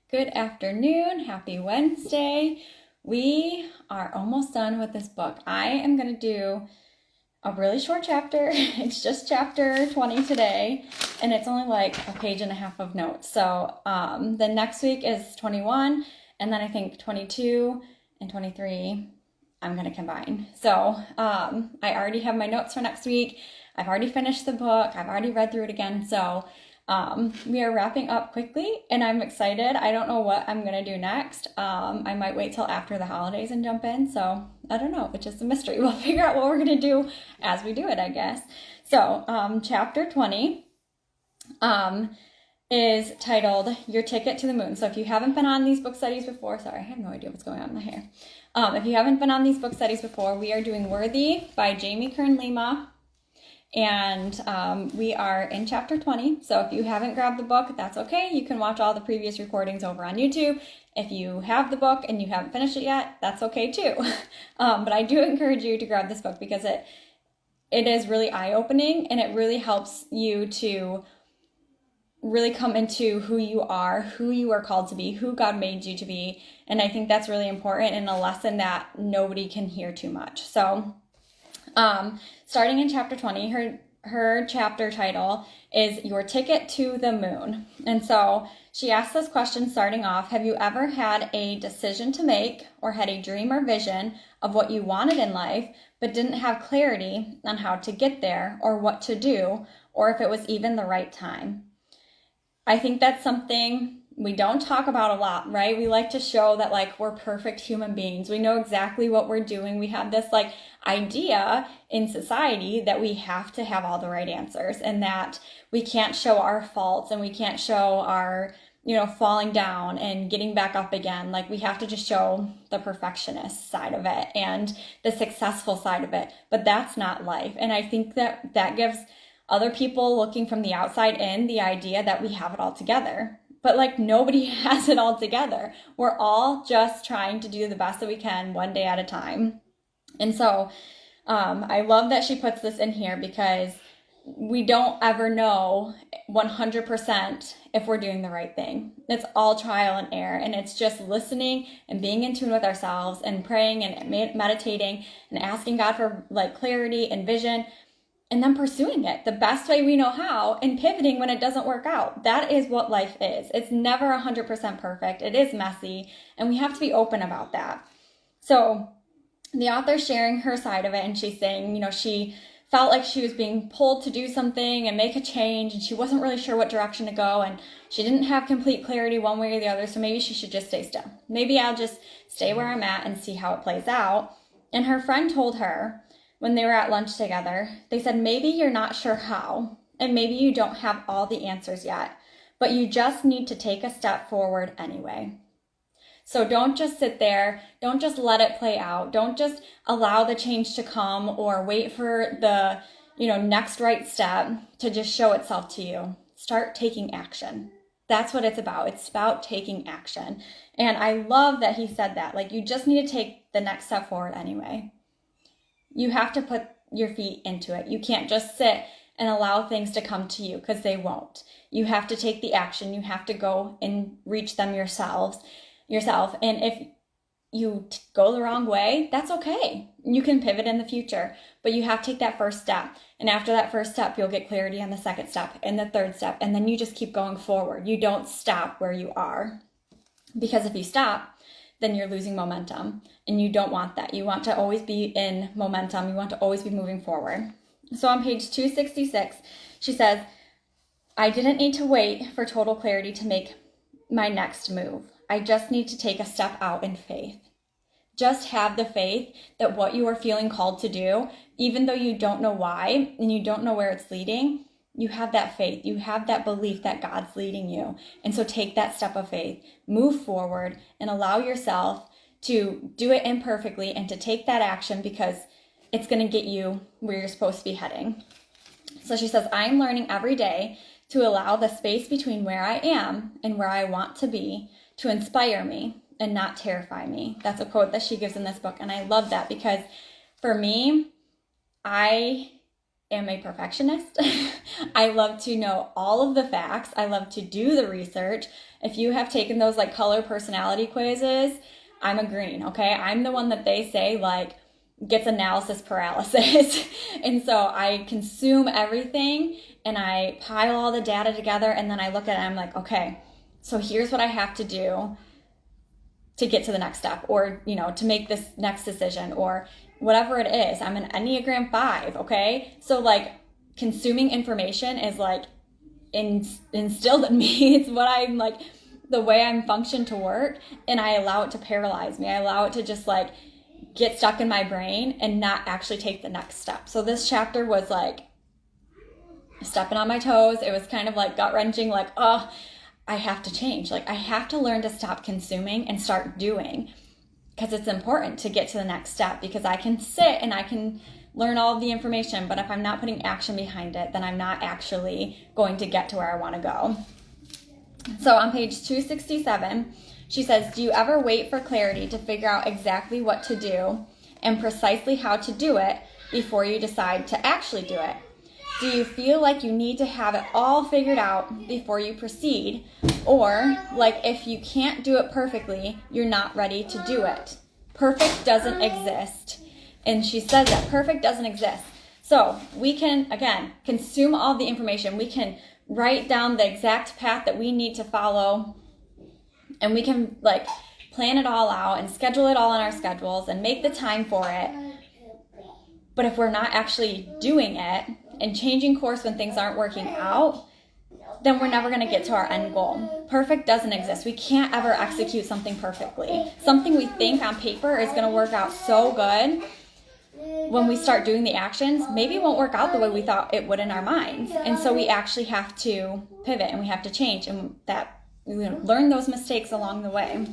Good afternoon. Happy Wednesday. We are almost done with this book. I am going to do a really short chapter. It's just chapter 20 today, and it's only like a page and a half of notes. So the next week is 21, and then I think 22 and 23 I'm going to combine. So I already have my notes for next week. I've already finished the book. I've already read through it again. So we are wrapping up quickly, and I'm excited. I don't know what I'm going to do next. I might wait till after the holidays and jump in. So I don't know, which is a mystery. We'll figure out what we're going to do as we do it, I guess. So chapter 20 is titled Your Ticket to the Moon. So if you haven't been on these book studies before, sorry, I have no idea what's going on in my hair. If you haven't been on these book studies before, we are doing Worthy by Jamie Kern Lima. And we are in chapter 20. So if you haven't grabbed the book, that's okay. You can watch all the previous recordings over on YouTube. If you have the book and you haven't finished it yet, that's okay too. But I do encourage you to grab this book because it is really eye-opening, and it really helps you to really come into who you are called to be, who God made you to be. And I think that's really important and a lesson that nobody can hear too much. So starting in chapter 20, her chapter title is Your Ticket to the Moon. And so she asks this question starting off: have you ever had a decision to make or had a dream or vision of what you wanted in life, but didn't have clarity on how to get there or what to do, or if it was even the right time? I think that's something we don't talk about a lot, right? We like to show that like we're perfect human beings. We know exactly what we're doing. We have this like idea in society that we have to have all the right answers, and that we can't show our faults, and we can't show our, falling down and getting back up again. Like we have to just show the perfectionist side of it and the successful side of it. But that's not life. And I think that gives other people looking from the outside in the idea that we have it all together. But like nobody has it all together. We're all just trying to do the best that we can one day at a time. And so I love that she puts this in here because we don't ever know 100% if we're doing the right thing. It's all trial and error, and it's just listening and being in tune with ourselves and praying and meditating and asking God for like clarity and vision, and then pursuing it the best way we know how and pivoting when it doesn't work out. That is what life is. It's never 100% perfect. It is messy, and we have to be open about that. So the author's sharing her side of it, and she's saying, she felt like she was being pulled to do something and make a change, and she wasn't really sure what direction to go, and she didn't have complete clarity one way or the other, so maybe she should just stay still. Maybe I'll just stay where I'm at and see how it plays out. And her friend told her, when they were at lunch together, they said, maybe you're not sure how, and maybe you don't have all the answers yet, but you just need to take a step forward anyway. So don't just sit there. Don't just let it play out. Don't just allow the change to come or wait for the, next right step to just show itself to you. Start taking action. That's what it's about. It's about taking action. And I love that he said that. Like, you just need to take the next step forward anyway. You have to put your feet into it. You can't just sit and allow things to come to you, because they won't. You have to take the action. You have to go and reach them yourself. And if you go the wrong way, that's okay. You can pivot in the future, but you have to take that first step. And after that first step, you'll get clarity on the second step and the third step. And then you just keep going forward. You don't stop where you are, because if you stop, then you're losing momentum, and you don't want that. You want to always be in momentum. You want to always be moving forward. So on page 266, she says, I didn't need to wait for total clarity to make my next move. I just need to take a step out in faith. Just have the faith that what you are feeling called to do, even though you don't know why and you don't know where it's leading, you have that faith. You have that belief that God's leading you. And so take that step of faith, move forward, and allow yourself to do it imperfectly and to take that action, because it's going to get you where you're supposed to be heading. So she says, I'm learning every day to allow the space between where I am and where I want to be to inspire me and not terrify me. That's a quote that she gives in this book. And I love that, because for me, I am a perfectionist. I love to know all of the facts. I love to do the research. If you have taken those like color personality quizzes, I'm a green, okay? I'm the one that they say like gets analysis paralysis. And so I consume everything and I pile all the data together, and then I look at it and I'm like, okay, so here's what I have to do to get to the next step, or, you know, to make this next decision, or whatever it is. I'm an Enneagram 5, okay? So like consuming information is like instilled in me. It's what I'm like, the way I'm functioned to work, and I allow it to paralyze me. I allow it to just like get stuck in my brain and not actually take the next step. So this chapter was like stepping on my toes. It was kind of like gut-wrenching, like, oh, I have to change. Like I have to learn to stop consuming and start doing, because it's important to get to the next step, because I can sit and I can learn all of the information, but if I'm not putting action behind it, then I'm not actually going to get to where I want to go. So on page 267, she says, do you ever wait for clarity to figure out exactly what to do and precisely how to do it before you decide to actually do it? Do you feel like you need to have it all figured out before you proceed? Or, like, if you can't do it perfectly, you're not ready to do it? Perfect doesn't exist. And she says that perfect doesn't exist. So we can, again, consume all the information. We can write down the exact path that we need to follow. And we can, like, plan it all out and schedule it all in our schedules and make the time for it. But if we're not actually doing it and changing course when things aren't working out, then we're never going to get to our end goal. Perfect doesn't exist. We can't ever execute something perfectly. Something we think on paper is going to work out so good, when we start doing the actions, maybe it won't work out the way we thought it would in our minds. And so we actually have to pivot and we have to change, and that we learn those mistakes along the way.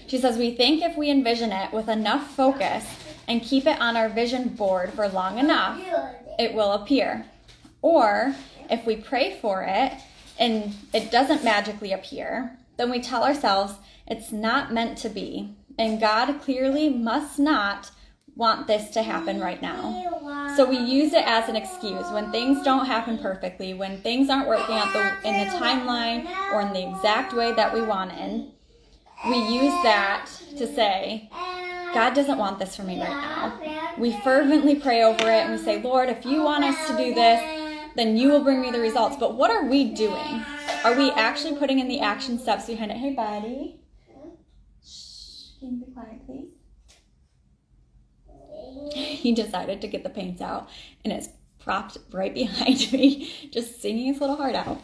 She says, we think if we envision it with enough focus and keep it on our vision board for long enough, it will appear. Or if we pray for it and it doesn't magically appear, then we tell ourselves it's not meant to be, and God clearly must not want this to happen right now. So we use it as an excuse when things don't happen perfectly, when things aren't working out in the timeline or in the exact way that we wanted. We use that to say, God doesn't want this for me right now. We fervently pray over it and we say, Lord, if you want us to do this, then you will bring me the results. But what are we doing? Are we actually putting in the action steps behind it? Hey, buddy. Shh, can you be quiet, please? He decided to get the paints out and it's propped right behind me, just singing his little heart out.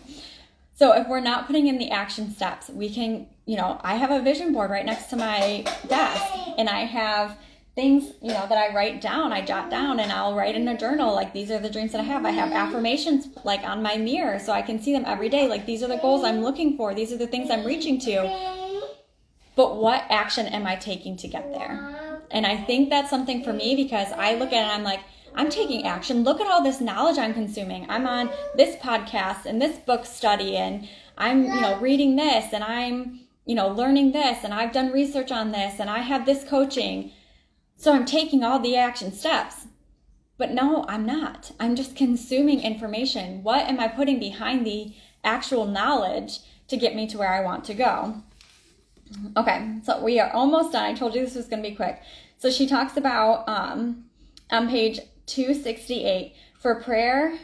So if we're not putting in the action steps, we can, I have a vision board right next to my desk, and I have things, that I write down, I jot down, and I'll write in a journal, like, these are the dreams that I have. I have affirmations, like, on my mirror, so I can see them every day. Like, these are the goals I'm looking for. These are the things I'm reaching to. But what action am I taking to get there? And I think that's something for me, because I look at it and I'm like, I'm taking action. Look at all this knowledge I'm consuming. I'm on this podcast and this book study, and I'm, reading this, and I'm, learning this, and I've done research on this, and I have this coaching. So I'm taking all the action steps. But no, I'm not. I'm just consuming information. What am I putting behind the actual knowledge to get me to where I want to go? Okay, so we are almost done. I told you this was going to be quick. So she talks about, on page 268, for prayer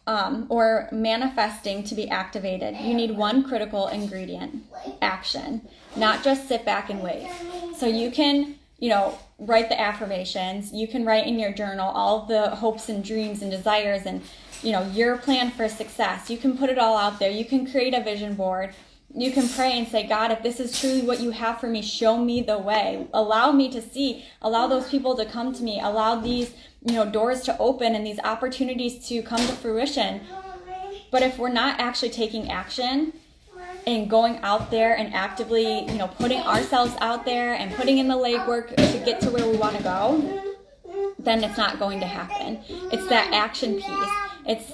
or manifesting to be activated, you need one critical ingredient: action, not just sit back and wait. So you can, write the affirmations. You can write in your journal all the hopes and dreams and desires and, your plan for success. You can put it all out there. You can create a vision board. You can pray and say, God, if this is truly what you have for me, show me the way. Allow me to see. Allow those people to come to me. Allow these, doors to open and these opportunities to come to fruition. But if we're not actually taking action and going out there and actively, putting ourselves out there and putting in the legwork to get to where we want to go, then it's not going to happen. It's that action piece. It's,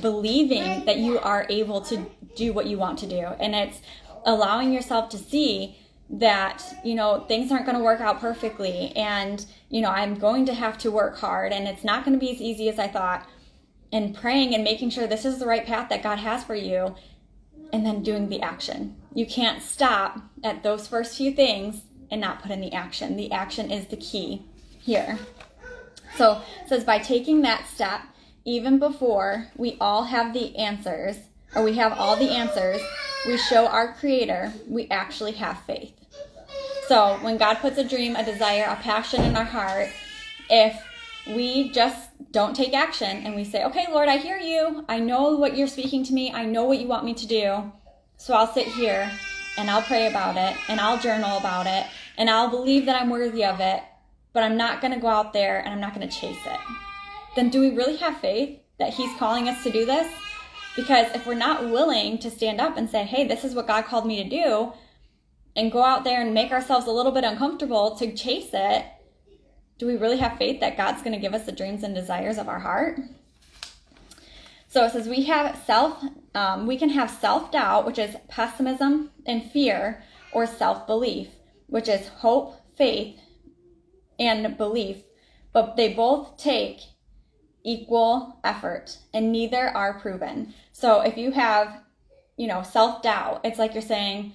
believing that you are able to do what you want to do. And it's allowing yourself to see that, things aren't going to work out perfectly, and, I'm going to have to work hard, and it's not going to be as easy as I thought, and praying and making sure this is the right path that God has for you, and then doing the action. You can't stop at those first few things and not put in the action. The action is the key here. So it says, by taking that step, even before we all have the answers, or we have all the answers, we show our Creator we actually have faith. So when God puts a dream, a desire, a passion in our heart, if we just don't take action and we say, okay, Lord, I hear you. I know what you're speaking to me. I know what you want me to do. So I'll sit here and I'll pray about it, and I'll journal about it, and I'll believe that I'm worthy of it, but I'm not going to go out there and I'm not going to chase it. Then do we really have faith that He's calling us to do this? Because if we're not willing to stand up and say, hey, this is what God called me to do, and go out there and make ourselves a little bit uncomfortable to chase it, do we really have faith that God's going to give us the dreams and desires of our heart? So it says we can have self-doubt, which is pessimism and fear, or self-belief, which is hope, faith, and belief. But they both take equal effort, and neither are proven. So if you have, self-doubt, it's like you're saying,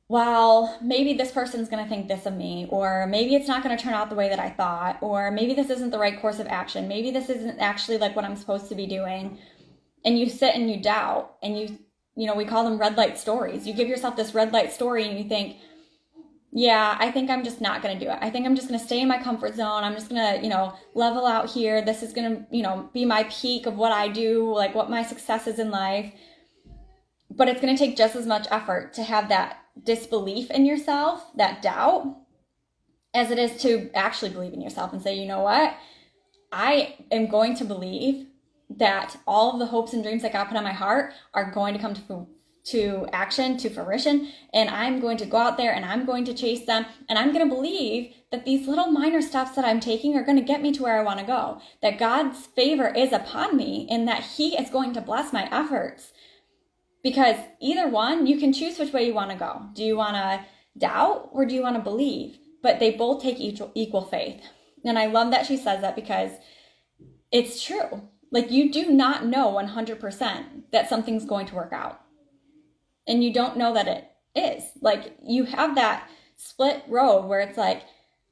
well, maybe this person's going to think this of me, or maybe it's not going to turn out the way that I thought, or maybe this isn't the right course of action. Maybe this isn't actually like what I'm supposed to be doing. And you sit and you doubt, and we call them red light stories. You give yourself this red light story and you think, yeah, I think I'm just not going to do it. I think I'm just going to stay in my comfort zone. I'm just going to, level out here. This is going to, be my peak of what I do, like what my success is in life. But it's going to take just as much effort to have that disbelief in yourself, that doubt, as it is to actually believe in yourself and say, you know what? I am going to believe that all of the hopes and dreams that God put on my heart are going to come to action, to fruition, and I'm going to go out there and I'm going to chase them, and I'm going to believe that these little minor steps that I'm taking are going to get me to where I want to go, that God's favor is upon me, and that He is going to bless my efforts. Because either one, you can choose which way you want to go. Do you want to doubt or do you want to believe? But they both take equal faith. And I love that she says that, because it's true. Like, you do not know 100% that something's going to work out. And you don't know that it is. Like, you have that split road where it's like,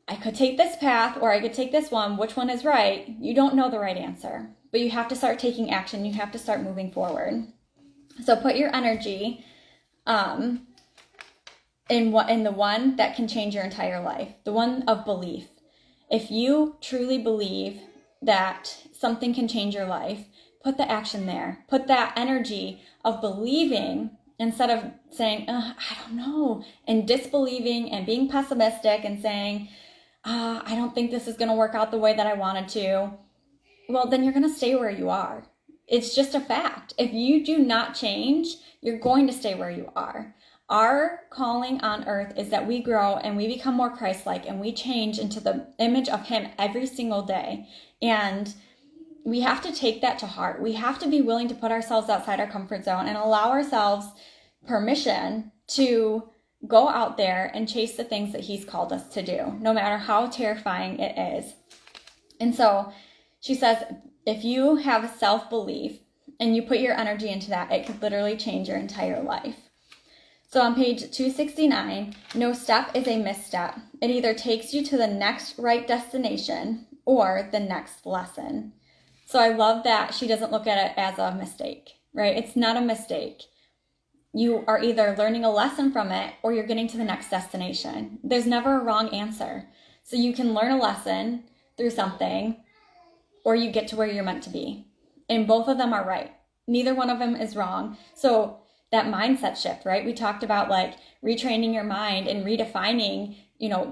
I could take this path or I could take this one. Which one is right? You don't know the right answer. But you have to start taking action. You have to start moving forward. So put your energy in the one that can change your entire life, the one of belief. If you truly believe that something can change your life, put the action there. Put that energy of believing instead of saying, I don't know, and disbelieving and being pessimistic and saying, I don't think this is going to work out the way that I wanted to. Well, then you're going to stay where you are. It's just a fact. If you do not change, you're going to stay where you are. Our calling on earth is that we grow and we become more Christ-like, and we change into the image of Him every single day. And we have to take that to heart. We have to be willing to put ourselves outside our comfort zone and allow ourselves permission to go out there and chase the things that He's called us to do, no matter how terrifying it is. And so she says, if you have self-belief and you put your energy into that, it could literally change your entire life. So on page 269, no step is a misstep. It either takes you to the next right destination or the next lesson. So I love that she doesn't look at it as a mistake, right? It's not a mistake. You are either learning a lesson from it or you're getting to the next destination. There's never a wrong answer. So you can learn a lesson through something, or you get to where you're meant to be. And both of them are right. Neither one of them is wrong. So that mindset shift, right? We talked about like retraining your mind and redefining,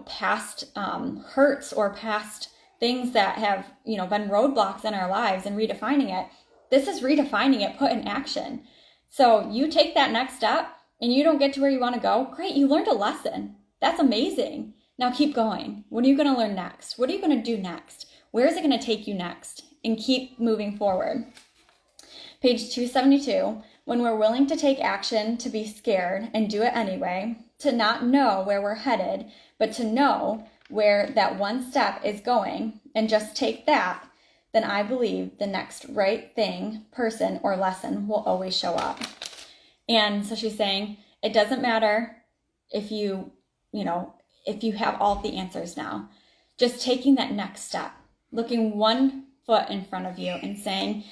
past hurts or past things that have, been roadblocks in our lives, and redefining it. This is redefining it put in action. So you take that next step and you don't get to where you want to go. Great. You learned a lesson. That's amazing. Now keep going. What are you going to learn next? What are you going to do next? Where is it going to take you next? And keep moving forward. Page 272. when we're willing to take action, to be scared and do it anyway, to not know where we're headed, but to know where that one step is going and just take that, then I believe the next right thing, person, or lesson will always show up. And so she's saying, it doesn't matter if you have all the answers now. Just taking that next step, looking one foot in front of you and saying,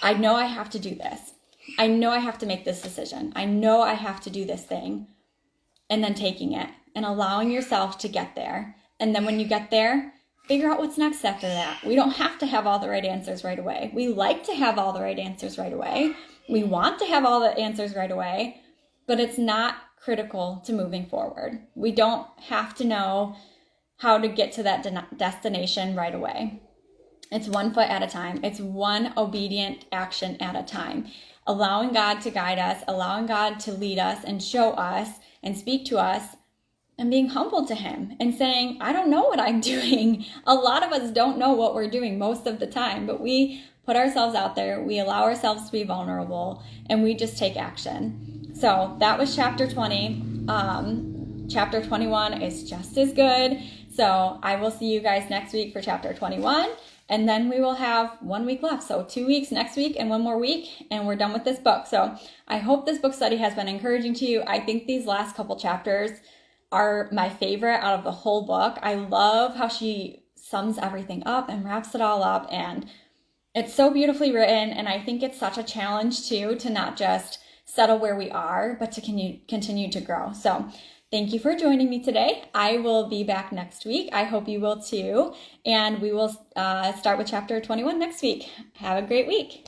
I know I have to do this. I know I have to make this decision. I know I have to do this thing. And then taking it and allowing yourself to get there. And then when you get there, figure out what's next after that. We don't have to have all the right answers right away. We like to have all the right answers right away. We want to have all the answers right away, but it's not critical to moving forward. We don't have to know how to get to that destination right away. It's one foot at a time. It's one obedient action at a time. Allowing God to guide us, allowing God to lead us and show us and speak to us, and being humble to him and saying, I don't know what I'm doing. A lot of us don't know what we're doing most of the time, but we put ourselves out there, we allow ourselves to be vulnerable, and we just take action. So that was chapter 20. Chapter 21 is just as good. So I will see you guys next week for chapter 21. And then we will have 1 week left. So 2 weeks next week and 1 more week, and we're done with this book. So I hope this book study has been encouraging to you. I think these last couple chapters are my favorite out of the whole book. I love how she sums everything up and wraps it all up. And it's so beautifully written. And I think it's such a challenge too, to not just settle where we are, but to continue to grow. So thank you for joining me today. I will be back next week. I hope you will too. And we will start with chapter 21 next week. Have a great week.